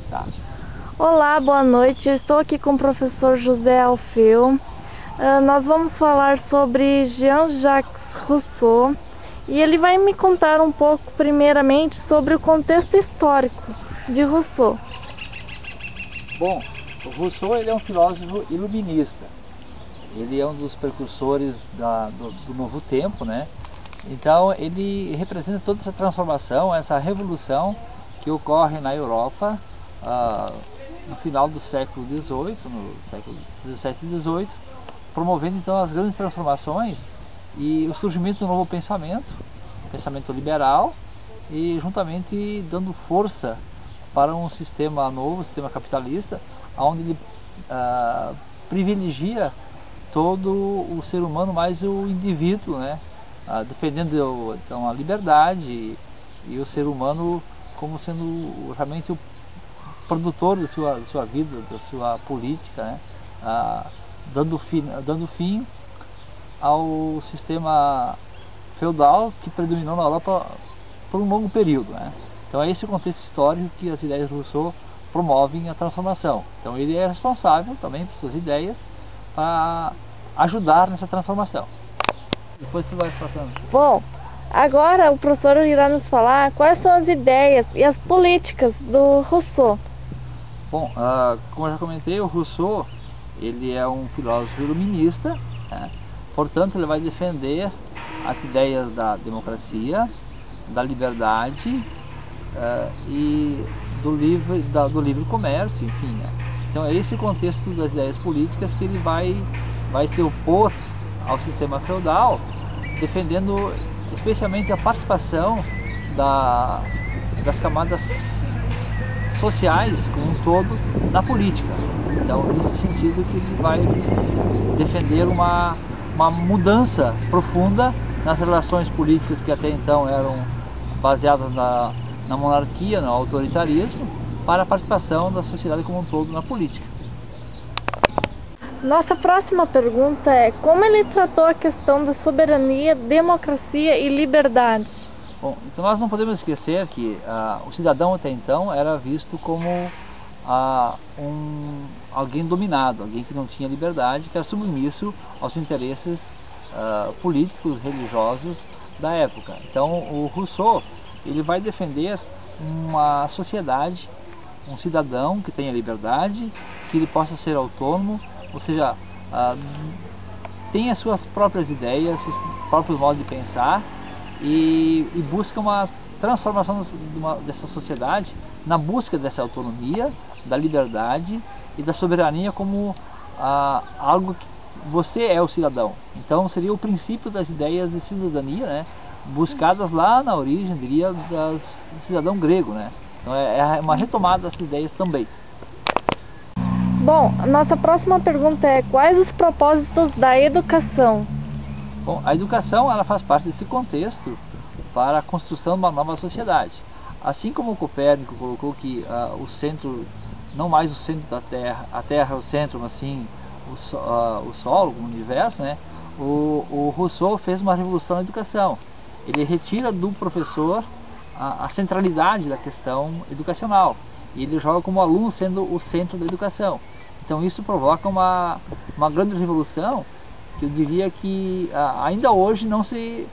Tá. Olá, boa noite. Eu estou aqui com o professor José Alfeu. Nós vamos falar sobre Jean-Jacques Rousseau e ele vai me contar um pouco, primeiramente, sobre o contexto histórico de Rousseau. Bom, o Rousseau ele é um filósofo iluminista. Ele é um dos precursores do novo tempo, né? Então ele representa toda essa transformação, essa revolução que ocorre na Europa no final do século XVIII, no século XVII e XVIII, promovendo então as grandes transformações e o surgimento do novo pensamento liberal, e juntamente dando força para um sistema novo, um sistema capitalista, onde ele privilegia todo o ser humano mais o indivíduo, né? Defendendo então a liberdade e o ser humano como sendo realmente o produtor da sua vida, da sua política, né? Dando fim ao sistema feudal que predominou na Europa por um longo período, né? Então é esse o contexto histórico que as ideias de Rousseau promovem a transformação. Então ele é responsável também por suas ideias para ajudar nessa transformação. Depois tu vai passando. Bom, agora o professor irá nos falar quais são as ideias e as políticas do Rousseau. Bom, como eu já comentei, o Rousseau ele é um filósofo iluminista, né? Portanto ele vai defender as ideias da democracia, da liberdade e do livre comércio, enfim, né? Então é esse o contexto das ideias políticas que ele vai se opor ao sistema feudal, defendendo especialmente a participação das camadas sociais como um todo na política. Então nesse sentido que ele vai defender uma mudança profunda nas relações políticas que até então eram baseadas na monarquia, no autoritarismo, para a participação da sociedade como um todo na política. Nossa próxima pergunta é: como ele tratou a questão da soberania, democracia e liberdade? Bom, então nós não podemos esquecer que o cidadão até então era visto como alguém dominado, alguém que não tinha liberdade, que era submisso aos interesses políticos, religiosos da época. Então o Rousseau ele vai defender uma sociedade, um cidadão que tenha liberdade, que ele possa ser autônomo, ou seja, tem as suas próprias ideias, seus próprios modos de pensar, e busca uma transformação dessa sociedade na busca dessa autonomia, da liberdade e da soberania como algo que você é o cidadão. Então seria o princípio das ideias de cidadania, né? Buscadas lá na origem, diria, do cidadão grego, né? Então é uma retomada dessas ideias também. Bom, nossa próxima pergunta é: quais os propósitos da educação? Bom, a educação ela faz parte desse contexto para a construção de uma nova sociedade. Assim como o Copérnico colocou que o centro, não mais o centro da Terra, a Terra é o centro, mas sim o solo, o universo, né? O Rousseau fez uma revolução na educação. Ele retira do professor a centralidade da questão educacional e ele joga como aluno sendo o centro da educação. Então isso provoca uma grande revolução que eu diria que ainda hoje não se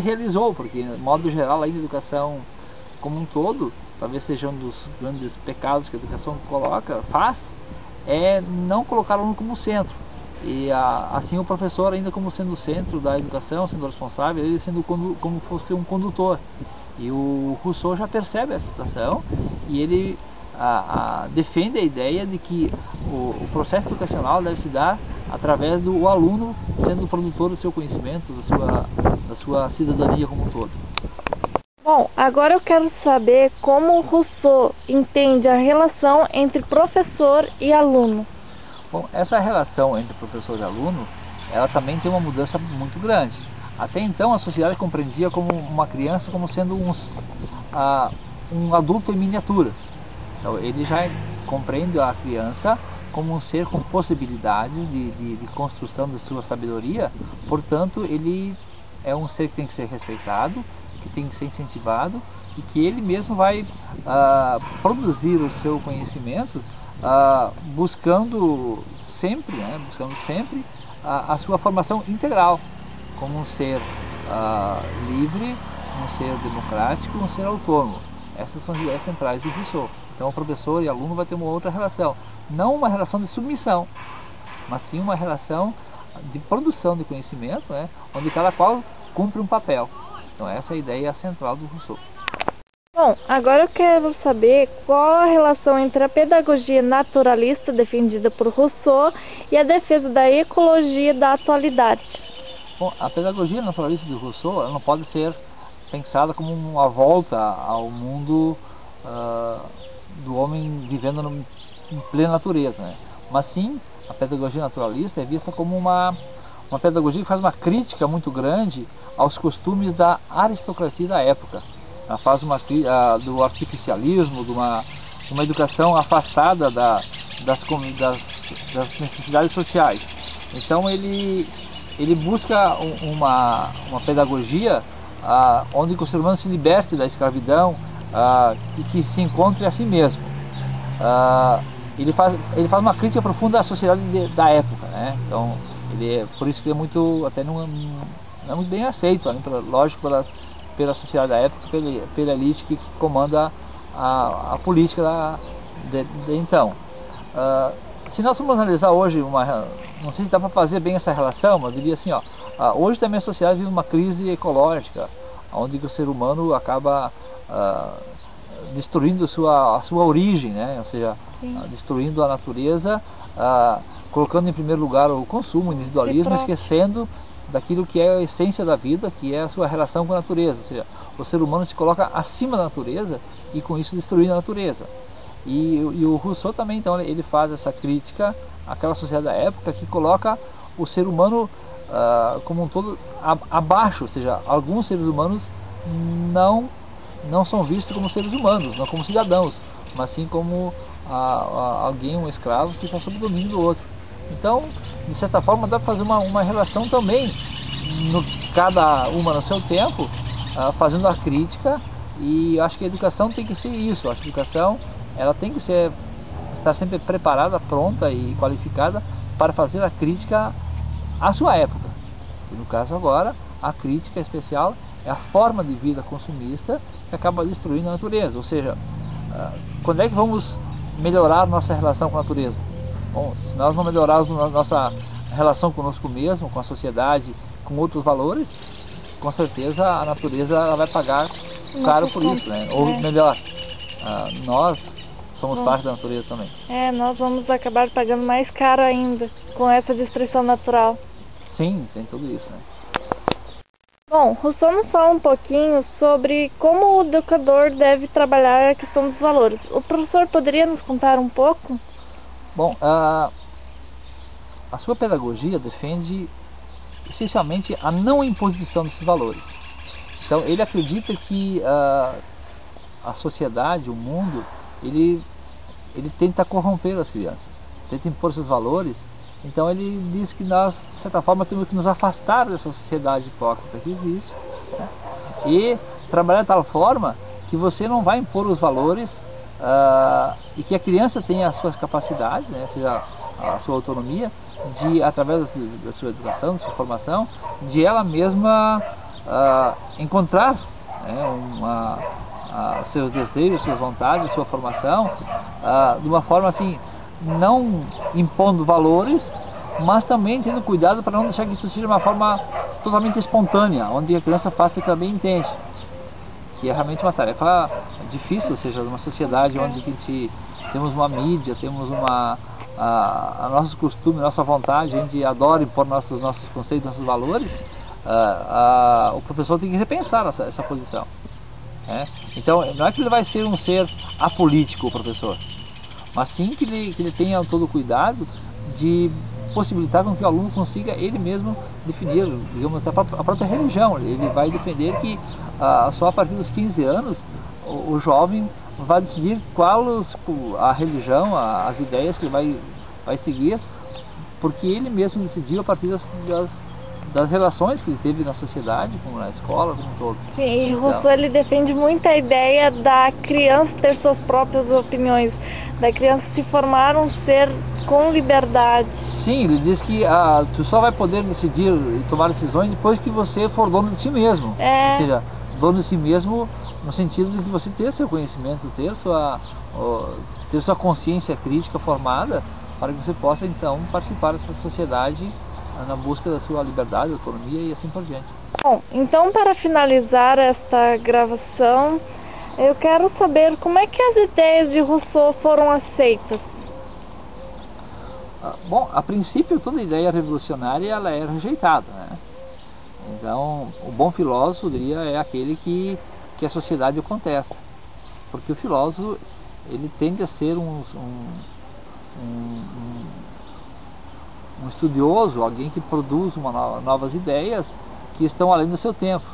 realizou, porque de modo geral a educação como um todo, talvez seja um dos grandes pecados que a educação faz, é não colocar o aluno como centro. E assim o professor ainda como sendo o centro da educação, sendo responsável, ele sendo como fosse um condutor. E o Rousseau já percebe essa situação e ele defende a ideia de que o processo educacional deve se dar através do aluno sendo o produtor do seu conhecimento, da sua cidadania como um todo. Bom, agora eu quero saber como o Rousseau entende a relação entre professor e aluno. Bom, essa relação entre professor e aluno, ela também tem uma mudança muito grande. Até então a sociedade compreendia como uma criança como sendo um adulto em miniatura. Então ele já compreende a criança como um ser com possibilidades de construção da sua sabedoria, portanto ele é um ser que tem que ser respeitado, que tem que ser incentivado e que ele mesmo vai produzir o seu conhecimento buscando sempre a sua formação integral como um ser livre, um ser democrático, um ser autônomo. Essas são as ideias centrais do Rousseau. Então o professor e aluno vai ter uma outra relação, não uma relação de submissão, mas sim uma relação de produção de conhecimento, né, onde cada qual cumpre um papel. Então essa é a ideia central do Rousseau. Bom, agora eu quero saber qual a relação entre a pedagogia naturalista defendida por Rousseau e a defesa da ecologia da atualidade. Bom, a pedagogia naturalista de Rousseau ela não pode ser pensada como uma volta ao mundo do homem vivendo em plena natureza, né? Mas sim, a pedagogia naturalista é vista como uma pedagogia que faz uma crítica muito grande aos costumes da aristocracia da época. Ela faz do artificialismo, de uma educação afastada das necessidades sociais. Então ele busca uma pedagogia onde o ser humano se liberte da escravidão e que se encontre a si mesmo. Ele faz uma crítica profunda à sociedade da época, né? Então por isso que é muito, até não é muito bem aceito, né? Lógico, pela sociedade da época, pela elite que comanda a política de então. Se nós formos analisar hoje, não sei se dá para fazer bem essa relação, mas eu diria assim, hoje também a sociedade vive uma crise ecológica, onde o ser humano acaba destruindo a sua origem, né? Ou seja, destruindo a natureza, colocando em primeiro lugar o consumo, o individualismo, esquecendo daquilo que é a essência da vida, que é a sua relação com a natureza. Ou seja, o ser humano se coloca acima da natureza e com isso destruindo a natureza. E o Rousseau também, então, ele faz essa crítica àquela sociedade da época que coloca o ser humano como um todo abaixo, ou seja, alguns seres humanos não são vistos como seres humanos, não como cidadãos, mas sim como alguém, um escravo que está sob o domínio do outro. Então, de certa forma, dá para fazer uma relação também, cada uma no seu tempo, fazendo a crítica, e acho que a educação tem que ser isso. Acho que a educação ela tem que estar sempre preparada, pronta e qualificada para fazer a crítica à sua época. E no caso agora, a crítica especial é a forma de vida consumista que acaba destruindo a natureza. Ou seja, quando é que vamos melhorar nossa relação com a natureza? Bom, se nós não melhorarmos nossa relação conosco mesmo, com a sociedade, com outros valores, com certeza a natureza ela vai pagar caro por isso, né? Ou melhor, nós somos parte da natureza também. Nós vamos acabar pagando mais caro ainda com essa destruição natural. Sim, tem tudo isso, né? Bom, Rousseau nos fala um pouquinho sobre como o educador deve trabalhar a questão dos valores. O professor poderia nos contar um pouco? Bom, a sua pedagogia defende essencialmente a não imposição desses valores. Então ele acredita que a sociedade, o mundo, ele tenta corromper as crianças, tenta impor seus valores. Então ele diz que nós, de certa forma, temos que nos afastar dessa sociedade hipócrita que existe, né? E trabalhar de tal forma que você não vai impor os valores e que a criança tenha as suas capacidades, né? Seja a sua autonomia, de, através da sua educação, da sua formação, de ela mesma encontrar, né, seus desejos, suas vontades, sua formação, de uma forma assim, não impondo valores, mas também tendo cuidado para não deixar que isso seja uma forma totalmente espontânea, onde a criança faça o que ela bem entende, que é realmente uma tarefa difícil, ou seja, numa sociedade onde temos uma mídia, temos nossos costumes, nossa vontade, a gente adora impor nossos conceitos, nossos valores. O professor tem que repensar essa posição, né? Então não é que ele vai ser um ser apolítico, o professor, mas sim que ele tenha todo o cuidado de possibilitar com que o aluno consiga ele mesmo definir, digamos, a própria religião. Ele vai defender que só a partir dos 15 anos o jovem vai decidir qual a religião, as ideias que ele vai seguir, porque ele mesmo decidiu a partir das relações que ele teve na sociedade, como na escola, como um todo. Sim, e Rousseau ele defende muito a ideia da criança ter suas próprias opiniões, da criança se formar um ser com liberdade. Sim, ele diz que tu só vai poder decidir e tomar decisões depois que você for dono de si mesmo. Ou seja, dono de si mesmo no sentido de que você ter seu conhecimento, ter sua consciência crítica formada, para que você possa então participar dessa sociedade na busca da sua liberdade, autonomia e assim por diante. Bom, então para finalizar esta gravação, eu quero saber como é que as ideias de Rousseau foram aceitas. Bom, a princípio toda ideia revolucionária ela é rejeitada, né? Então, o bom filósofo, diria, é aquele que a sociedade o contesta, porque o filósofo ele tende a ser um estudioso, alguém que produz novas ideias que estão além do seu tempo.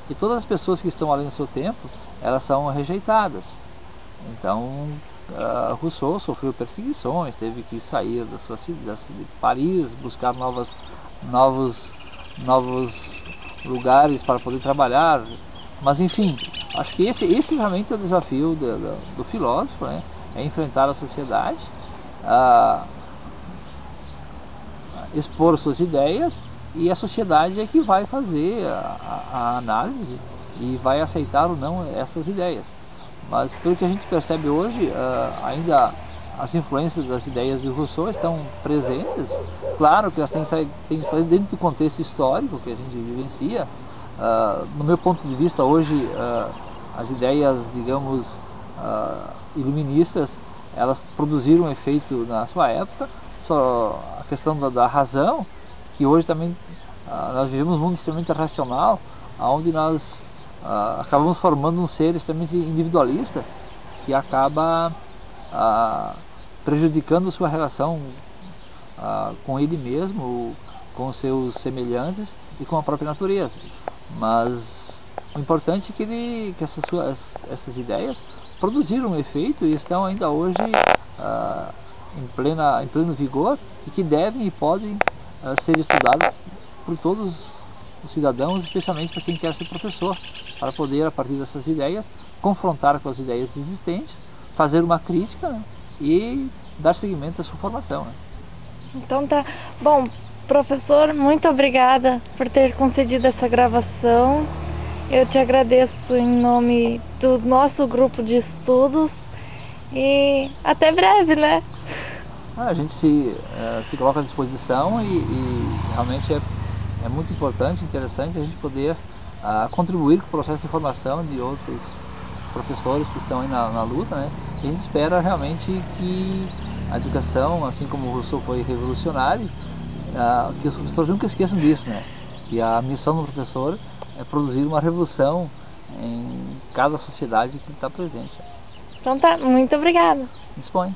E todas as pessoas que estão além do seu tempo, elas são rejeitadas. Então, Rousseau sofreu perseguições, teve que sair da sua cidade, de Paris, buscar novos lugares para poder trabalhar. Mas enfim, acho que esse realmente é o desafio do filósofo, né? É enfrentar a sociedade, expor suas ideias, e a sociedade é que vai fazer a análise e vai aceitar ou não essas ideias. Mas pelo que a gente percebe hoje, ainda as influências das ideias de Rousseau estão presentes. Claro que elas têm que estar dentro do contexto histórico que a gente vivencia. No meu ponto de vista hoje, as ideias, digamos, iluministas, elas produziram um efeito na sua época. Só a questão da razão, que hoje também nós vivemos um mundo extremamente racional, onde nós acabamos formando um ser extremamente individualista, que acaba prejudicando sua relação com ele mesmo, com seus semelhantes e com a própria natureza. Mas o importante é que essas ideias produziram um efeito e estão ainda hoje em pleno vigor, e que devem e podem ser estudados por todos os cidadãos, especialmente para quem quer ser professor, para poder, a partir dessas ideias, confrontar com as ideias existentes, fazer uma crítica, né, e dar seguimento à sua formação, né. Então tá. Bom, professor, muito obrigada por ter concedido essa gravação. Eu te agradeço em nome do nosso grupo de estudos e até breve, né? A gente se coloca à disposição e realmente é muito importante, interessante a gente poder contribuir com o processo de formação de outros professores que estão aí na luta, né? E a gente espera realmente que a educação, assim como o Rousseau foi revolucionário, que os professores nunca esqueçam disso, né? Que a missão do professor é produzir uma revolução em cada sociedade que está presente. Então tá, muito obrigada. Dispõe.